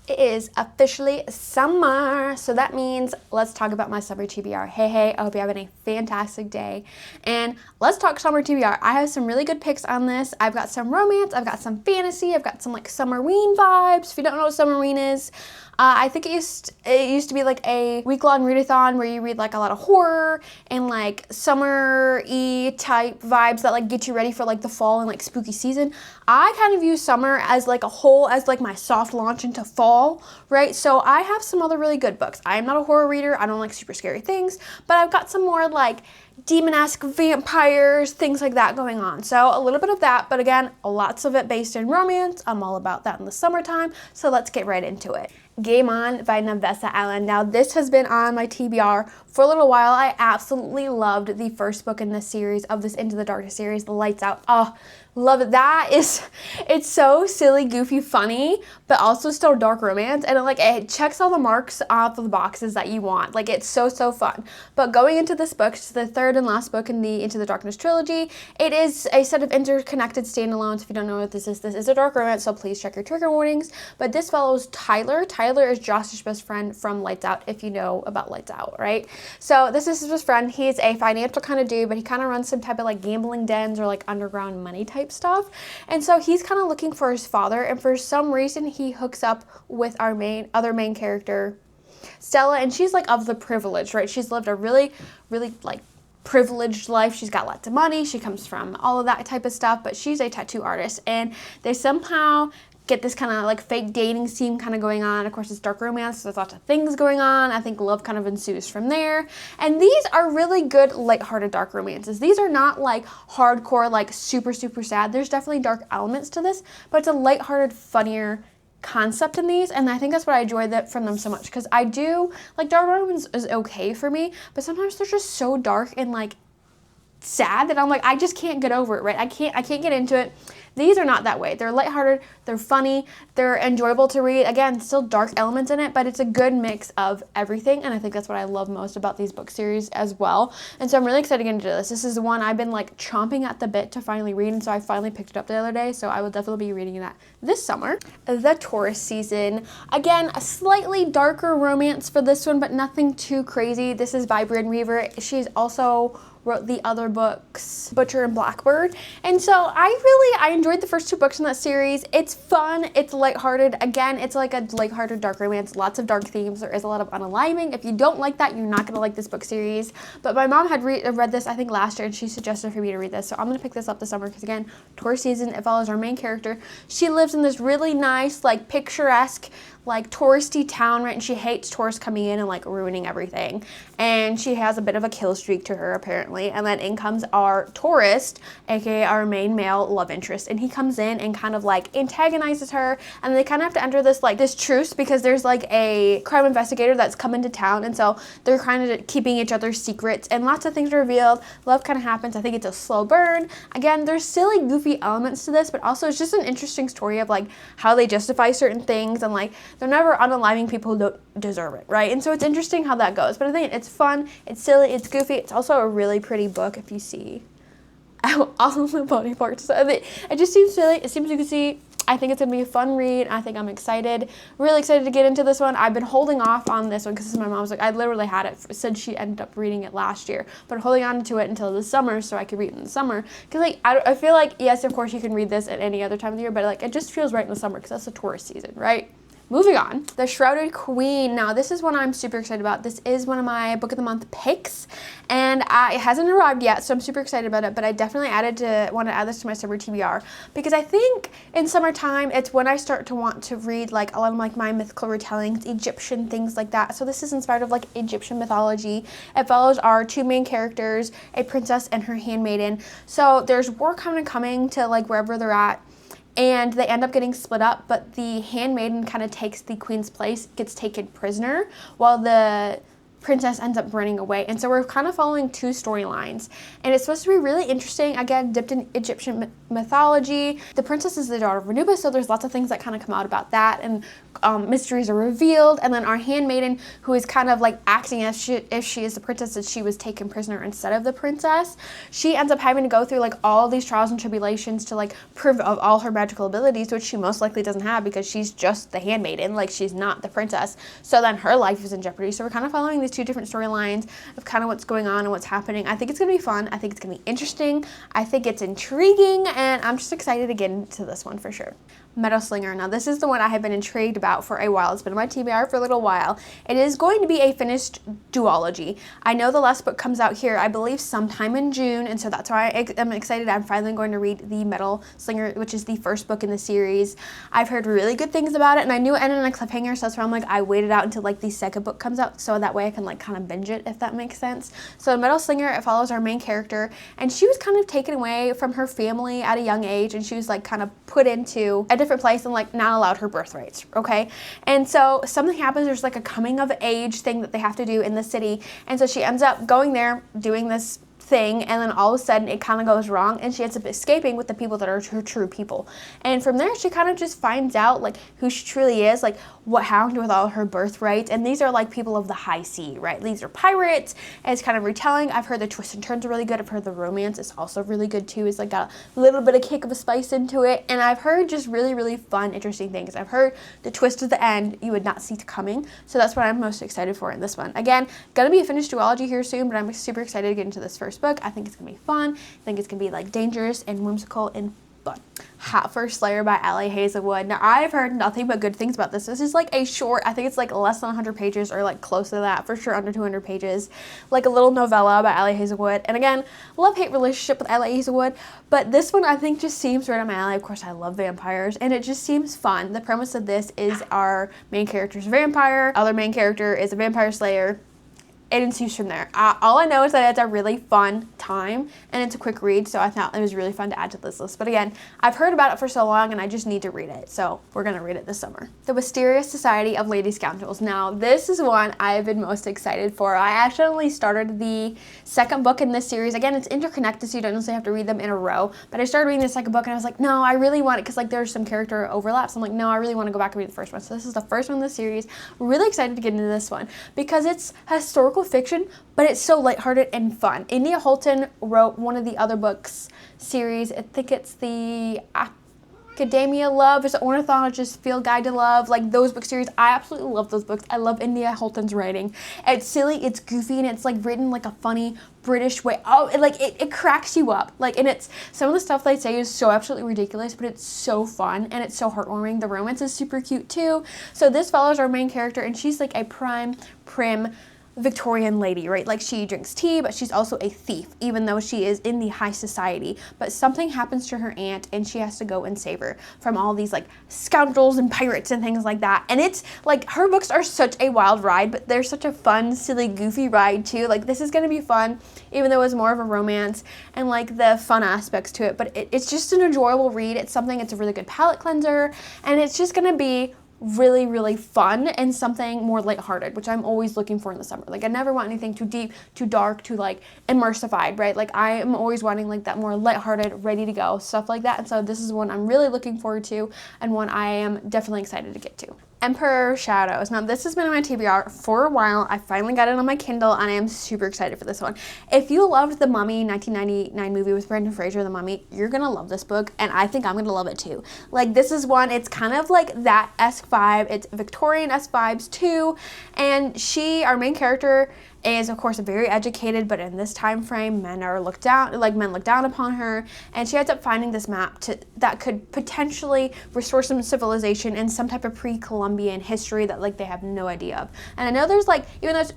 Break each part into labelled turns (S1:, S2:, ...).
S1: It is officially summer, so that means let's talk about my summer TBR. Hey, I hope you're having a fantastic day. And let's talk summer TBR. I have some really good picks on this. I've got some romance, I've got some fantasy, I've got some like summerween webs. If you don't know what summerween is, I think it used to be like a week-long readathon where you read like a lot of horror and like summer-y type vibes that like get you ready for like the fall and like spooky season. I kind of view summer as like a whole, as like my soft launch into fall, right? So I have some other really good books. I am not a horror reader. I don't like super scary things, but I've got some more like demon-esque vampires, things like that going on. So a little bit of that, but again, lots of it based in romance. I'm all about that in the summertime, so let's get right into it. Game On by Navessa Allen. Now this has been on my TBR for a little while. I absolutely loved the first book in this series, of this Into the Darkness series, The Lights Out. Oh, love it. It's so silly, goofy, funny, but also still dark romance, and it checks all the marks off of the boxes that you want. Like, it's so fun. But going into this book, it's the third and last book in the Into the Darkness trilogy. It is a set of interconnected standalones. If you don't know what this is a dark romance, so please check your trigger warnings. But this follows Tyler. Tyler is Josh's best friend from Lights Out, if you know about Lights Out, right? So this is his best friend. He's a financial kind of dude, but he kind of runs some type of like gambling dens or like underground money type stuff. And so he's kind of looking for his father, and for some reason he hooks up with our other main character, Stella, and she's like of the privileged, right? She's lived a really like privileged life. She's got lots of money. She comes from all of that type of stuff, but she's a tattoo artist, and they somehow get this kind of like fake dating scene kind of going on. Of course, it's dark romance, so there's lots of things going on. I think love kind of ensues from there. And these are really good, lighthearted dark romances. These are not like hardcore, like super sad. There's definitely dark elements to this, but it's a lighthearted, funnier concept in these, and I think that's what I enjoy from them so much, because I do like dark romance is okay for me, but sometimes they're just so dark and like sad that I'm like, I just can't get over it, right? I can't get into it. These are not that way. They're lighthearted, they're funny, they're enjoyable to read. Again, still dark elements in it, but it's a good mix of everything, and I think that's what I love most about these book series as well. And so I'm really excited to get into this. This is the one I've been like chomping at the bit to finally read, and so I finally picked it up the other day, so I will definitely be reading that this summer. The Taurus season. Again, a slightly darker romance for this one, but nothing too crazy. This is by Bryn Weaver. She's also wrote the other books, Butcher and Blackbird. And so I enjoyed the first two books in that series. It's fun, it's lighthearted. Again, it's like a lighthearted dark romance, lots of dark themes. There is a lot of unaliving. If you don't like that, you're not gonna like this book series. But my mom had read this, I think, last year, and she suggested for me to read this. So I'm gonna pick this up this summer, because again, Taurus season, it follows our main character. She lives in this really nice, like picturesque, like touristy town, right? And she hates tourists coming in and like ruining everything. And she has a bit of a kill streak to her, apparently. And then in comes our tourist, aka our main male love interest, and he comes in and kind of like antagonizes her, and they kind of have to enter this truce, because there's like a crime investigator that's come into town, and so they're kind of keeping each other's secrets, and lots of things are revealed. Love kind of happens. I think it's a slow burn. Again, there's silly, goofy elements to this, but also it's just an interesting story of like how they justify certain things, and like they're never unaliving people who don't deserve it, right? And so it's interesting how that goes. But I think it's fun, it's silly, it's goofy. It's also a really pretty book if you see all of the body parts. So it just seems silly. It seems goofy. I think it's going to be a fun read. I think I'm excited, really excited to get into this one. I've been holding off on this one because my mom's like, I literally had it since she ended up reading it last year, but holding on to it until the summer so I could read it in the summer. Because like, I feel like, yes, of course you can read this at any other time of the year, but like, it just feels right in the summer because that's the Taurus season, right? Moving on, The Shrouded Queen. Now, this is one I'm super excited about. This is one of my book of the month picks, and it hasn't arrived yet, so I'm super excited about it, but I definitely want to add this to my summer TBR, because I think in summertime, it's when I start to want to read like a lot of like my mythical retellings, Egyptian things like that. So this is inspired of like Egyptian mythology. It follows our two main characters, a princess and her handmaiden. So there's war coming to like wherever they're at, and they end up getting split up, but the handmaiden kind of takes the queen's place, gets taken prisoner, while the princess ends up running away. And so we're kind of following two storylines. And it's supposed to be really interesting. Again, dipped in Egyptian mythology. The princess is the daughter of Anubis, so there's lots of things that kind of come out about that, and mysteries are revealed. And then our handmaiden, who is kind of like acting as if she is the princess, that she was taken prisoner instead of the princess, she ends up having to go through like all these trials and tribulations to like prove of all her magical abilities, which she most likely doesn't have because she's just the handmaiden, like she's not the princess. So then her life is in jeopardy. So we're kind of following these two different storylines of kind of what's going on and what's happening. I think it's gonna be fun. I think it's gonna be interesting. I think it's intriguing, and I'm just excited to get into this one for sure. Meadow Slinger. Now this is the one I have been intrigued about for a while. It's been on my TBR for a little while. It is going to be a finished duology. I know the last book comes out here, I believe sometime in June, and so that's why I'm excited. I'm finally going to read the Meadow Slinger, which is the first book in the series. I've heard really good things about it, and I knew it ended on a cliffhanger, so that's why I'm like, I waited out until like the second book comes out, so that way I can like kind of binge it, if that makes sense. So Meadow Slinger, it follows our main character, and she was kind of taken away from her family at a young age, and she was like kind of put into a different place and like not allowed her birthright, okay? And so something happens, there's like a coming of age thing that they have to do in the city, and so she ends up going there, doing this thing, and then all of a sudden it kind of goes wrong, and she ends up escaping with the people that are her true people. And from there she kind of just finds out like who she truly is, like what happened with all her birthright. And these are like people of the high sea, right? These are pirates, and it's kind of retelling. I've heard the twists and turns are really good. I've heard the romance is also really good too. It's like got a little bit of kick of a spice into it, and I've heard just really, really fun, interesting things. I've heard the twist at the end you would not see coming, so that's what I'm most excited for in this one. Again, gonna be a finished duology here soon, but I'm super excited to get into this first book. I think it's gonna be fun. I think it's gonna be like dangerous and whimsical and fun. Hot for Slayer by Allie Hazelwood. Now I've heard nothing but good things about this. This is like a short, I think it's like less than 100 pages or like close to that, for sure under 200 pages. Like a little novella by Allie Hazelwood. And again, love-hate relationship with Allie Hazelwood, but this one I think just seems right up my alley. Of course I love vampires, and it just seems fun. The premise of this is our main character is a vampire, other main character is a vampire slayer. It ensues from there. All I know is that it's a really fun time, and it's a quick read, so I thought it was really fun to add to this list. But again, I've heard about it for so long, and I just need to read it, so we're going to read it this summer. The Mysterious Society of Lady Scoundrels. Now, this is one I've been most excited for. I actually started the second book in this series. Again, it's interconnected, so you don't necessarily have to read them in a row, but I started reading the second book, and I was like, no, I really want it, because like there's some character overlaps. I'm like, no, I really want to go back and read the first one. So this is the first one in the series. Really excited to get into this one, because it's historical fiction, but it's so lighthearted and fun. India Holton wrote one of the other books series. I think it's the Academia Love. It's an ornithologist field guide to love. Like those book series, I absolutely love those books. I love India Holton's writing. It's silly, it's goofy, and it's like written like a funny British way. Oh, it cracks you up. Like, and it's some of the stuff they say is so absolutely ridiculous, but it's so fun and it's so heartwarming. The romance is super cute too. So this follows our main character, and she's like a prim Victorian lady, right? Like she drinks tea, but she's also a thief, even though she is in the high society. But something happens to her aunt, and she has to go and save her from all these like scoundrels and pirates and things like that. And it's like her books are such a wild ride, but they're such a fun, silly, goofy ride too. Like this is gonna be fun, even though it's more of a romance and like the fun aspects to it. But it's just an enjoyable read. It's a really good palate cleanser, and it's just gonna be really, really fun and something more lighthearted, which I'm always looking for in the summer. Like I never want anything too deep, too dark, too like immersified, right? Like I am always wanting like that more lighthearted, ready to go stuff like that. And so this is one I'm really looking forward to, and one I am definitely excited to get to. Emperor Shadows. Now this has been on my TBR for a while. I finally got it on my Kindle, and I am super excited for this one. If you loved The Mummy 1999 movie with Brendan Fraser, The Mummy, you're gonna love this book, and I think I'm gonna love it too. Like this is one, it's kind of like that esque vibe. It's Victorian-esque vibes too, and our main character is of course very educated, but in this time frame men look down upon her, and she ends up finding this map that could potentially restore some civilization in some type of pre-Columbian history that like they have no idea of. And I know there's like, even though it's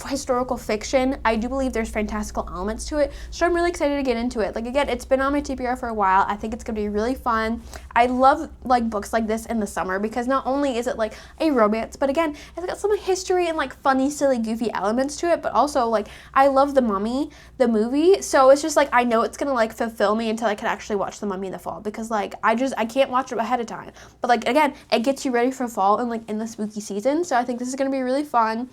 S1: historical fiction, I do believe there's fantastical elements to it, so I'm really excited to get into it. Like again, it's been on my TBR for a while. I think it's gonna be really fun. I love like books like this in the summer, because not only is it like a romance, but again, it's got some history and like funny, silly, goofy elements to it, but also like I love The Mummy, the movie, so it's just like I know it's gonna like fulfill me until I can actually watch The Mummy in the fall, because like I can't watch it ahead of time. But like again, it gets you ready for fall and like in the spooky season, so I think this is gonna be really fun.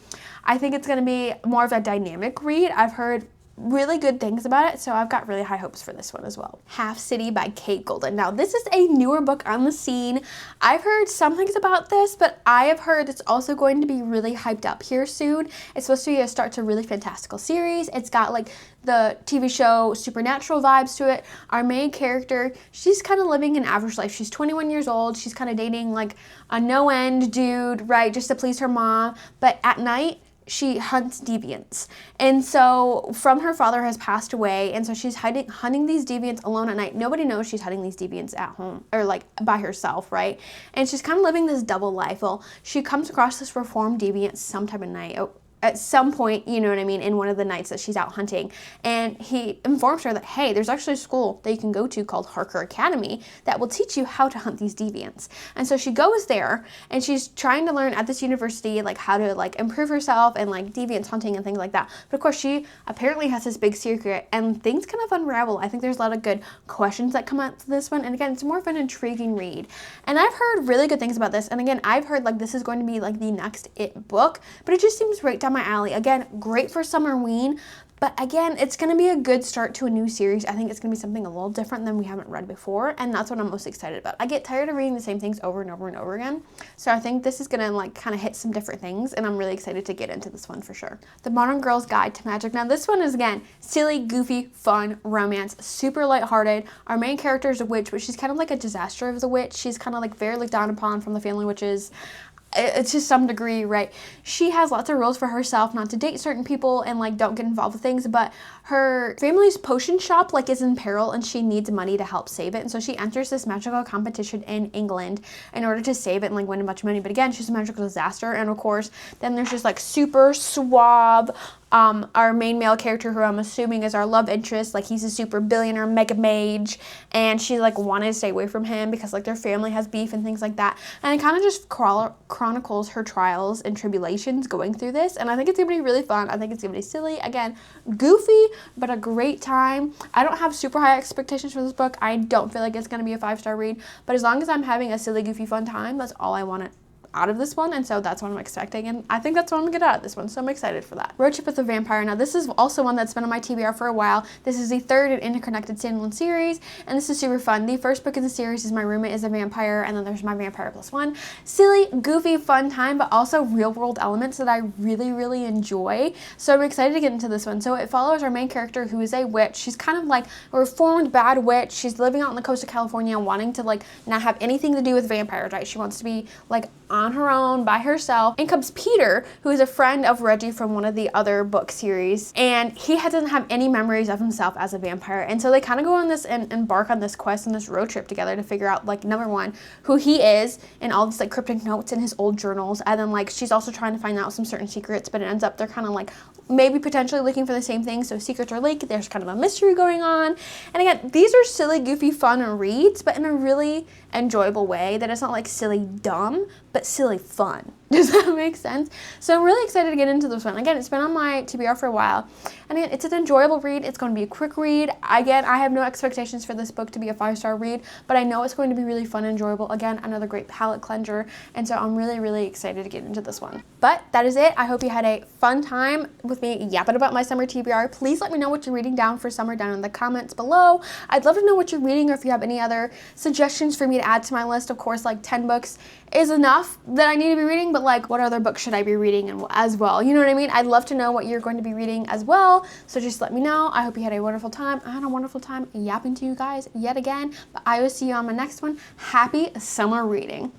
S1: I think it's gonna going to be more of a dynamic read. I've heard really good things about it, so I've got really high hopes for this one as well. Half City by Kate Golden. Now, this is a newer book on the scene. I've heard some things about this, but I have heard it's also going to be really hyped up here soon. It's supposed to be a start to a really fantastical series. It's got like the TV show Supernatural vibes to it. Our main character, she's kind of living an average life. She's 21 years old. She's kind of dating like a no-end dude, right, just to please her mom. But at night, she hunts deviants. And so her father has passed away, and so she's hunting these deviants alone at night. Nobody knows she's hunting these deviants at home or like by herself, right? And she's kind of living this double life. Well, she comes across this reformed deviant sometime at night. At some point, you know what I mean, in one of the nights that she's out hunting. And he informs her that, hey, there's actually a school that you can go to called Harker Academy that will teach you how to hunt these deviants. And so she goes there, and she's trying to learn at this university, like, how to, like, improve herself and, like, deviant hunting and things like that. But, of course, she apparently has this big secret, and things kind of unravel. I think there's a lot of good questions that come out to this one. And, again, it's more of an intriguing read. And I've heard really good things about this. And, again, I've heard, like, this is going to be, like, the next It book. But it just seems right down my alley. Again, great for summerween, but again, it's going to be a good start to a new series. I think it's going to be something a little different than we haven't read before, and that's what I'm most excited about. I get tired of reading the same things over and over and over again, so I think this is going to like kind of hit some different things, and I'm really excited to get into this one for sure. The Modern Girl's Guide to Magic. Now, this one is, again, silly, goofy, fun romance, super lighthearted. Our main character is a witch, but she's kind of like a disaster of the witch. She's kind of like very looked down upon from the family witches. It's to some degree, right? She has lots of rules for herself, not to date certain people and like don't get involved with things, but her family's potion shop like is in peril and she needs money to help save it. And so she enters this magical competition in England in order to save it and like win a bunch of money. But again, she's a magical disaster. And of course, then there's just like super suave, our main male character, who I'm assuming is our love interest. Like, he's a super billionaire mega mage, and she like wanted to stay away from him because like their family has beef and things like that. And it kind of just chronicles her trials and tribulations going through this. And I think it's gonna be really fun. I think it's gonna be silly, again, goofy, but a great time. I don't have super high expectations for this book. I don't feel like it's gonna be a 5-star read, but as long as I'm having a silly, goofy, fun time, that's all I want out of this one, and so that's what I'm expecting, and I think that's what I'm gonna get out of this one, so I'm excited for that. Road Trip with a Vampire. Now, this is also one that's been on my TBR for a while. This is the third and interconnected standalone series, and this is super fun. The first book in the series is My Roommate is a Vampire, and then there's My Vampire Plus One. Silly, goofy, fun time, but also real-world elements that I really, really enjoy, so I'm excited to get into this one. So it follows our main character, who is a witch. She's kind of like a reformed bad witch. She's living out on the coast of California, wanting to like not have anything to do with vampires, right? She wants to be like on her own by herself. In comes Peter, who is a friend of Reggie from one of the other book series, and he doesn't have any memories of himself as a vampire. And so they kind of go on this and embark on this quest and this road trip together to figure out, like, number one, who he is and all this like cryptic notes in his old journals, and then like she's also trying to find out some certain secrets, but it ends up they're kind of like maybe potentially looking for the same thing, so secrets are leaked. There's kind of a mystery going on. And again, these are silly, goofy, fun reads, but in a really enjoyable way that it's not like silly dumb, but silly fun. Does that make sense? So I'm really excited to get into this one. Again, it's been on my TBR for a while. And again, it's an enjoyable read. It's going to be a quick read. Again, I have no expectations for this book to be a 5-star read, but I know it's going to be really fun and enjoyable. Again, another great palate cleanser. And so I'm really, really excited to get into this one. But that is it. I hope you had a fun time with me yapping about my summer TBR. Please let me know what you're reading down for summer down in the comments below. I'd love to know what you're reading, or if you have any other suggestions for me to add to my list. Of course, like 10 books is enough that I need to be reading, but like what other books should I be reading and as well? You know what I mean? I'd love to know what you're going to be reading as well. So just let me know. I hope you had a wonderful time. I had a wonderful time yapping to you guys yet again, but I will see you on my next one. Happy summer reading.